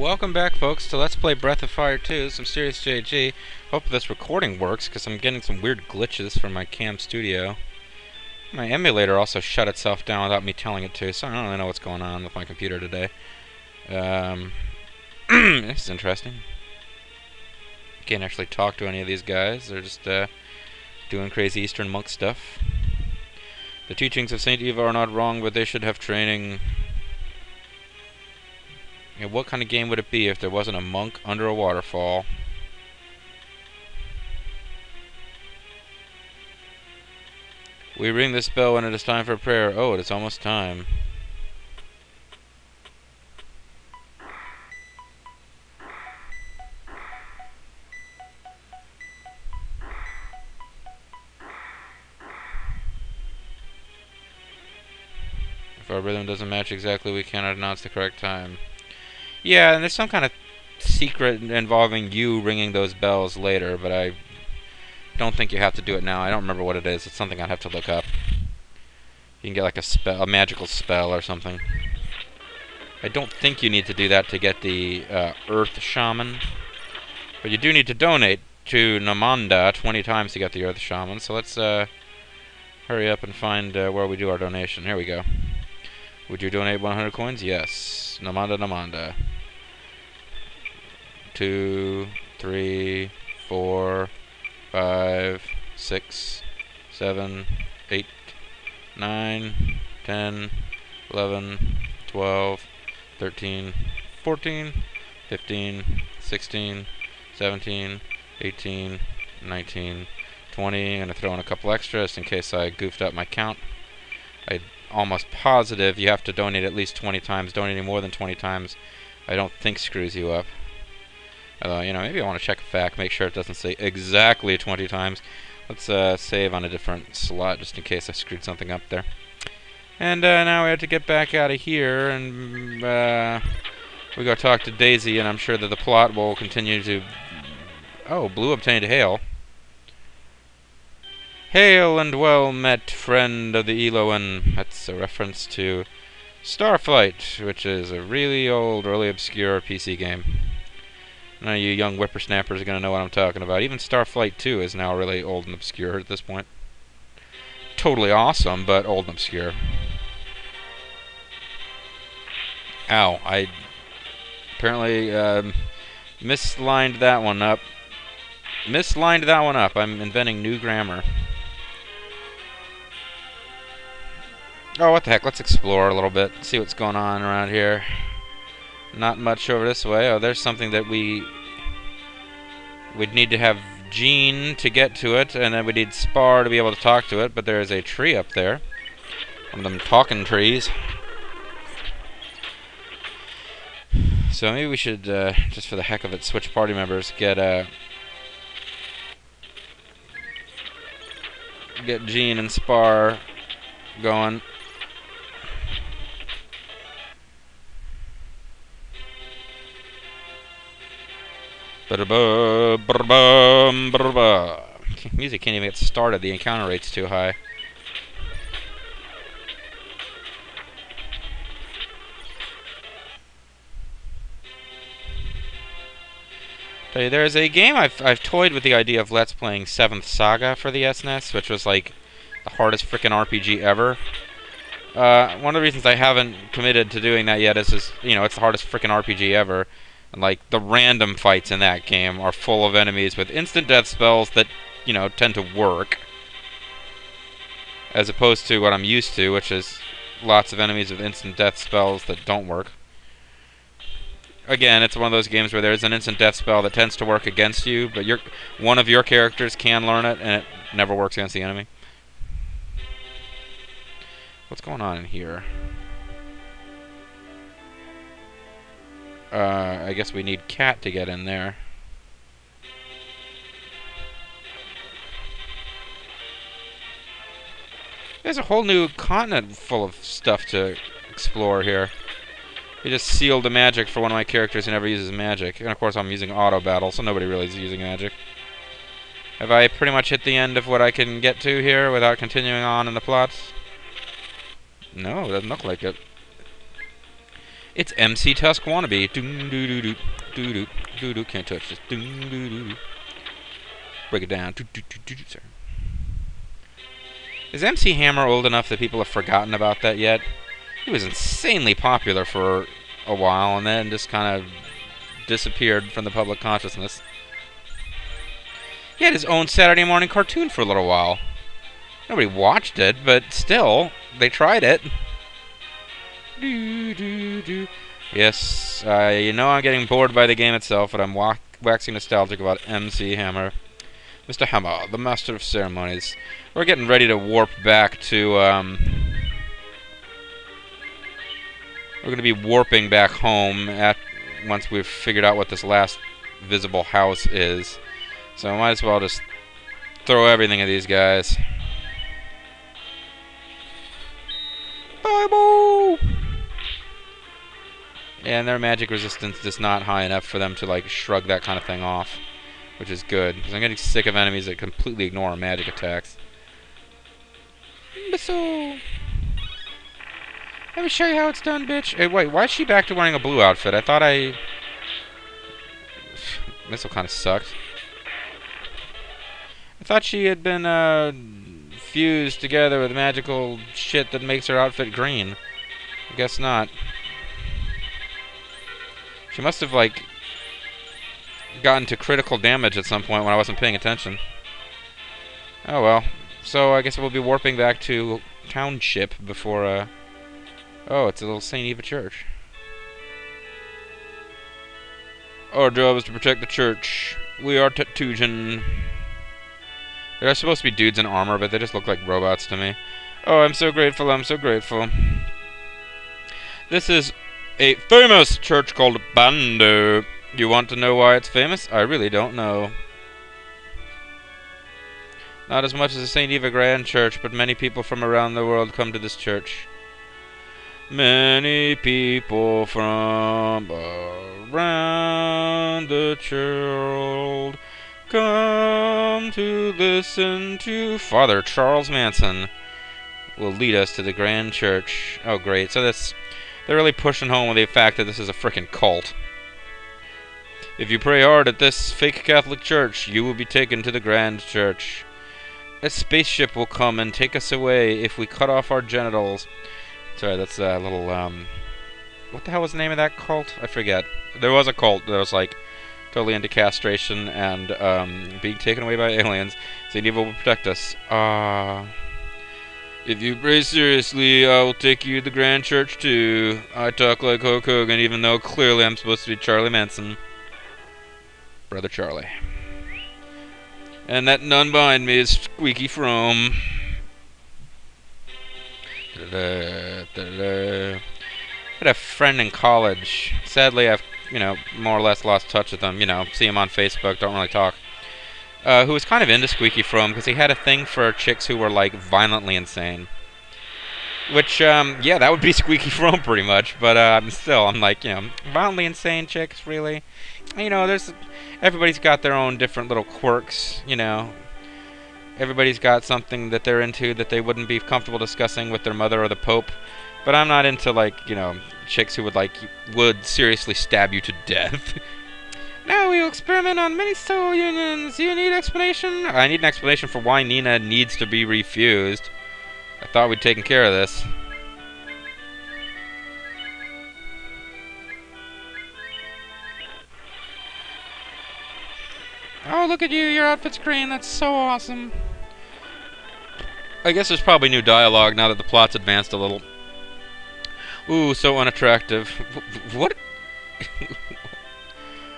Welcome back, folks, to Let's Play Breath of Fire 2, some serious JG. Hope this recording works, because I'm getting some weird glitches from my cam studio. My emulator also shut itself down without me telling it to, so I don't really know what's going on with my computer today. This is interesting. Can't actually talk to any of these guys. They're just doing crazy Eastern monk stuff. The teachings of Saint Eva are not wrong, but they should have training. Yeah, what kind of game would it be if there wasn't a monk under a waterfall? We ring this bell when it is time for prayer. Oh, it is almost time. If our rhythm doesn't match exactly, we cannot announce the correct time. Yeah, and there's some kind of secret involving you ringing those bells later, but I don't think you have to do it now. I don't remember what it is. It's something I'd have to look up. You can get like a magical spell or something. I don't think you need to do that to get the Earth Shaman, but you do need to donate to Namanda 20 times to get the Earth Shaman. So let's hurry up and find where we do our donation. Here we go. Would you donate 100 coins? Yes. Namanda. 2, 3, 4, 5, 6, 7, 8, 9, 10, 11, 12, 13, 14, 15, 16, 17, 18, 19, 20. I'm going to throw in a couple extras in case I goofed up my count. I'm almost positive you have to donate at least 20 times. Donating more than 20 times I don't think screws you up. Although, you know, maybe I want to check a fact, make sure it doesn't say exactly 20 times. Let's save on a different slot just in case I screwed something up there. And now we have to get back out of here, and we go talk to Daisy, and I'm sure that the plot will continue to... Oh, Blue obtained Hail. Hail and well met, friend of the Eloan. That's a reference to Starflight, which is a really old, really obscure PC game. None of you young whippersnappers are going to know what I'm talking about. Even Starflight 2 is now really old and obscure at this point. Totally awesome, but old and obscure. Ow, I apparently mislined that one up. I'm inventing new grammar. Oh, what the heck, let's explore a little bit, see what's going on around here. Not much over this way. Oh, there's something that we'd need to have Jean to get to it, and then we need Spar to be able to talk to it, but there's a tree up there. One of them talking trees. So maybe we should, just for the heck of it, switch party members, get Jean and Spar going. Music can't even get started. The encounter rate's too high. Tell you, there's a game I've toyed with the idea of Let's playing 7th Saga for the SNES, which was like the hardest frickin' RPG ever. One of the reasons I haven't committed to doing that yet is just, you know, it's the hardest frickin' RPG ever. And, like, the random fights in that game are full of enemies with instant death spells that, you know, tend to work. As opposed to what I'm used to, which is lots of enemies with instant death spells that don't work. Again, it's one of those games where there's an instant death spell that tends to work against you, but one of your characters can learn it, and it never works against the enemy. What's going on in here? I guess we need Cat to get in there. There's a whole new continent full of stuff to explore here. They just sealed the magic for one of my characters who never uses magic. And of course I'm using auto battle, so nobody really is using magic. Have I pretty much hit the end of what I can get to here without continuing on in the plot? No, it doesn't look like it. It's MC Tusk wannabe. Doo doo doo doo doo doo doo doo. Can't touch this. Doo doo doo doo. Break it down. Doo doo doo doo doo. Sorry. Is MC Hammer old enough that people have forgotten about that yet? He was insanely popular for a while and then just kind of disappeared from the public consciousness. He had his own Saturday morning cartoon for a little while. Nobody watched it, but still, they tried it. Yes, you know I'm getting bored by the game itself, but I'm waxing nostalgic about MC Hammer. Mr. Hammer, the master of ceremonies. We're getting ready to warp back to, we're going to be warping back home once we've figured out what this last visible house is. So I might as well just throw everything at these guys. Bible! And their magic resistance is not high enough for them to, like, shrug that kind of thing off. Which is good, because I'm getting sick of enemies that completely ignore magic attacks. Missile! Let me show you how it's done, bitch. Hey, wait, why is she back to wearing a blue outfit? I thought Missile kind of sucked. I thought she had been, fused together with magical shit that makes her outfit green. I guess not. She must have, like, gotten to critical damage at some point when I wasn't paying attention. Oh well. So I guess we'll be warping back to Township before, oh, it's a little St. Eva church. Our job is to protect the church. We are Tetujin. They're supposed to be dudes in armor, but they just look like robots to me. Oh, I'm so grateful, I'm so grateful. This is a famous church called Bando. You want to know why it's famous? I really don't know. Not as much as the St. Eva Grand Church, but many people from around the world come to this church. Many people from around the world come to listen to Father Charles Manson. Will lead us to the Grand Church. Oh, great. So they're really pushing home with the fact that this is a frickin' cult. If you pray hard at this fake Catholic church, you will be taken to the Grand Church. A spaceship will come and take us away if we cut off our genitals. Sorry, that's a little, what the hell was the name of that cult? I forget. There was a cult that was, like, totally into castration and, being taken away by aliens. St. Eva will protect us. If you pray seriously, I will take you to the Grand Church, too. I talk like Hulk Hogan, even though clearly I'm supposed to be Charlie Manson. Brother Charlie. And that nun behind me is Squeaky Frome. I had a friend in college. Sadly, I've, more or less lost touch with him. See him on Facebook, don't really talk. Who was kind of into Squeaky Frome because he had a thing for chicks who were, like, violently insane. Which, yeah, that would be Squeaky Frome pretty much. But I'm like, violently insane chicks, really? Everybody's got their own different little quirks, Everybody's got something that they're into that they wouldn't be comfortable discussing with their mother or the Pope. But I'm not into, like, chicks who would seriously stab you to death. Now we will experiment on many soul unions. You need explanation? I need an explanation for why Nina needs to be refused. I thought we'd taken care of this. Oh, look at you. Your outfit's green. That's so awesome. I guess there's probably new dialogue now that the plot's advanced a little. Ooh, so unattractive. What?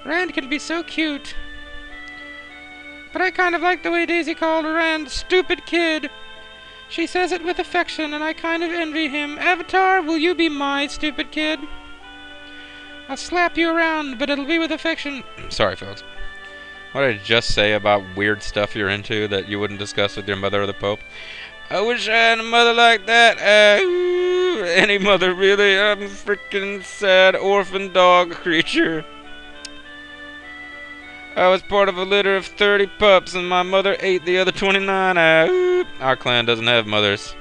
Rand can be so cute. But I kind of like the way Daisy called Rand stupid kid. She says it with affection, and I kind of envy him. Avatar, will you be my stupid kid? I'll slap you around, but it'll be with affection. Sorry, folks. What did I just say about weird stuff you're into that you wouldn't discuss with your mother or the Pope? I wish I had a mother like that. Any mother, really. I'm a freaking sad orphan dog creature. I was part of a litter of 30 pups, and my mother ate the other 29. Our clan doesn't have mothers.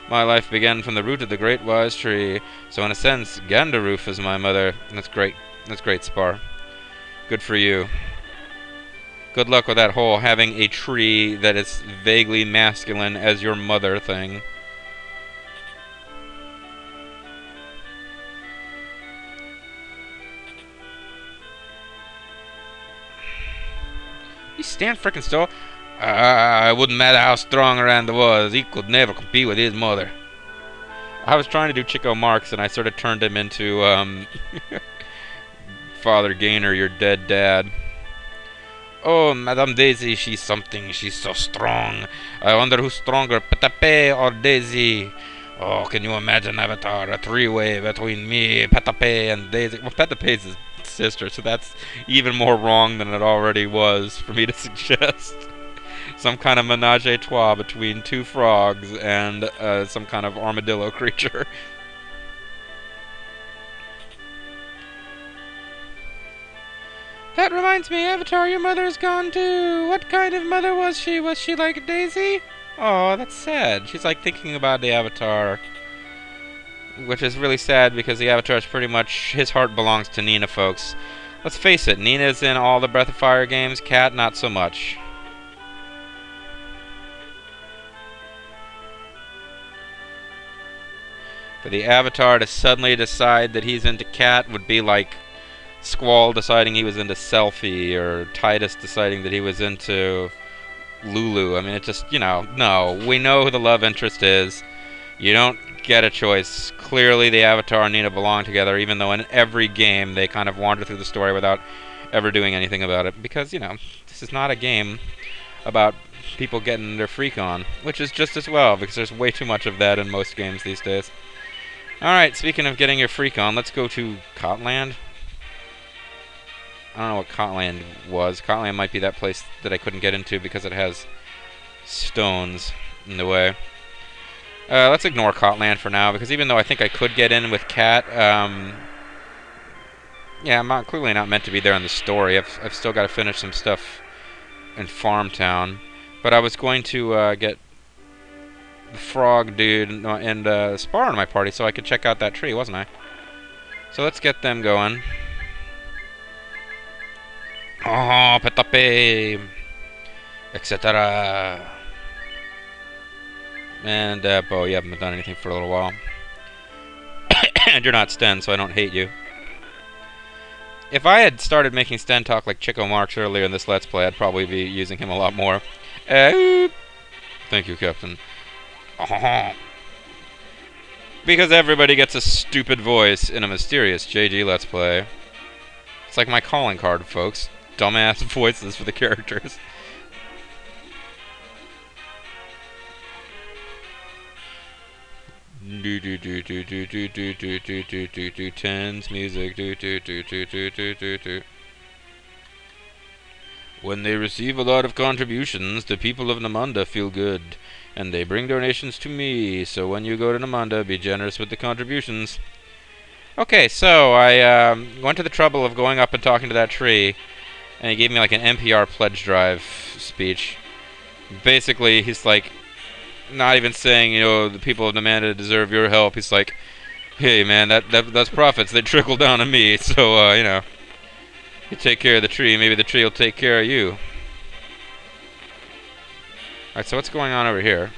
My life began from the root of the great wise tree. So in a sense, Gandaroof is my mother. That's great. That's great, Spar. Good for you. Good luck with that whole having a tree that is vaguely masculine as your mother thing. You stand frickin' still. It wouldn't matter how strong Rand was, he could never compete with his mother. I was trying to do Chico Marx and I sort of turned him into Father Gaynor, your dead dad. Oh, Madame Daisy, she's something. She's so strong. I wonder who's stronger, Petape or Daisy? Oh, can you imagine, Avatar? A three-way between me, Petape, and Daisy. Well, Petape's his sister, so that's even more wrong than it already was for me to suggest. Some kind of menage a trois between two frogs and some kind of armadillo creature. That reminds me, Avatar, your mother's gone too. What kind of mother was she? Was she like Daisy? Oh, that's sad. She's like thinking about the Avatar. Which is really sad because the Avatar is pretty much... his heart belongs to Nina, folks. Let's face it, Nina's in all the Breath of Fire games. Cat, not so much. For the Avatar to suddenly decide that he's into Cat would be like Squall deciding he was into Selfie, or Titus deciding that he was into Lulu. I mean, it just, you know, no. We know who the love interest is. You don't get a choice. Clearly, the Avatar and Nina belong together, even though in every game they kind of wander through the story without ever doing anything about it. Because, you know, this is not a game about people getting their freak on, which is just as well, because there's way too much of that in most games these days. Alright, speaking of getting your freak on, let's go to Cotland. I don't know what Cotland was. Cotland might be that place that I couldn't get into because it has stones in the way. Let's ignore Cotland for now, because even though I think I could get in with Cat, yeah, I'm clearly not meant to be there in the story. I've still got to finish some stuff in Farmtown. But I was going to get the frog dude and Spar in my party so I could check out that tree, wasn't I? So let's get them going. Oh, Petape, etc. And Bo, you haven't done anything for a little while. And you're not Sten, so I don't hate you. If I had started making Sten talk like Chico Marx earlier in this Let's Play, I'd probably be using him a lot more. Thank you, Captain. Because everybody gets a stupid voice in a mysterious JG Let's Play. It's like my calling card, folks. Dumbass voices for the characters. Do do do do do do do do do do do do tens music do do do do do do do do. When they receive a lot of contributions, the people of Namanda feel good, and they bring donations to me. So when you go to Namanda, be generous with the contributions. Okay, so I went to the trouble of going up and talking to that tree, and he gave me like an NPR pledge drive speech. Basically, he's like, not even saying, you know, the people of Namanda deserve your help. He's like, hey man, that's profits. They trickle down to me. So you know, you take care of the tree, maybe the tree will take care of you. Alright, so what's going on over here?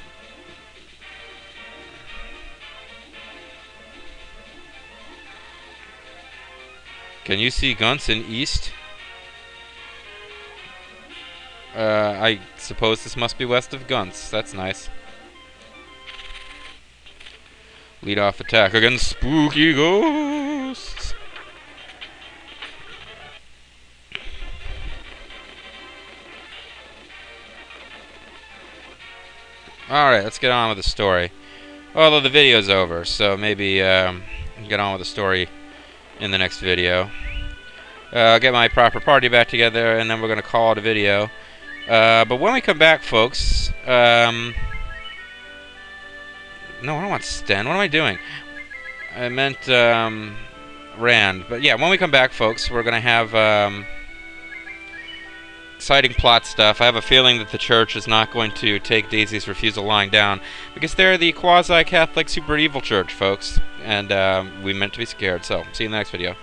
Can you see Gunts in east? I suppose this must be west of Gunts. That's nice. Lead off attack against spooky ghosts. Alright, let's get on with the story. Although the video's over, so maybe get on with the story in the next video. I'll get my proper party back together, and then we're going to call it a video. But when we come back, folks... no, I don't want Sten. What am I doing? I meant Rand. But yeah, when we come back, folks, we're going to have... exciting plot stuff. I have a feeling that the church is not going to take Daisy's refusal lying down, because they're the quasi-Catholic super evil church, folks, and we meant to be scared. So, see you in the next video.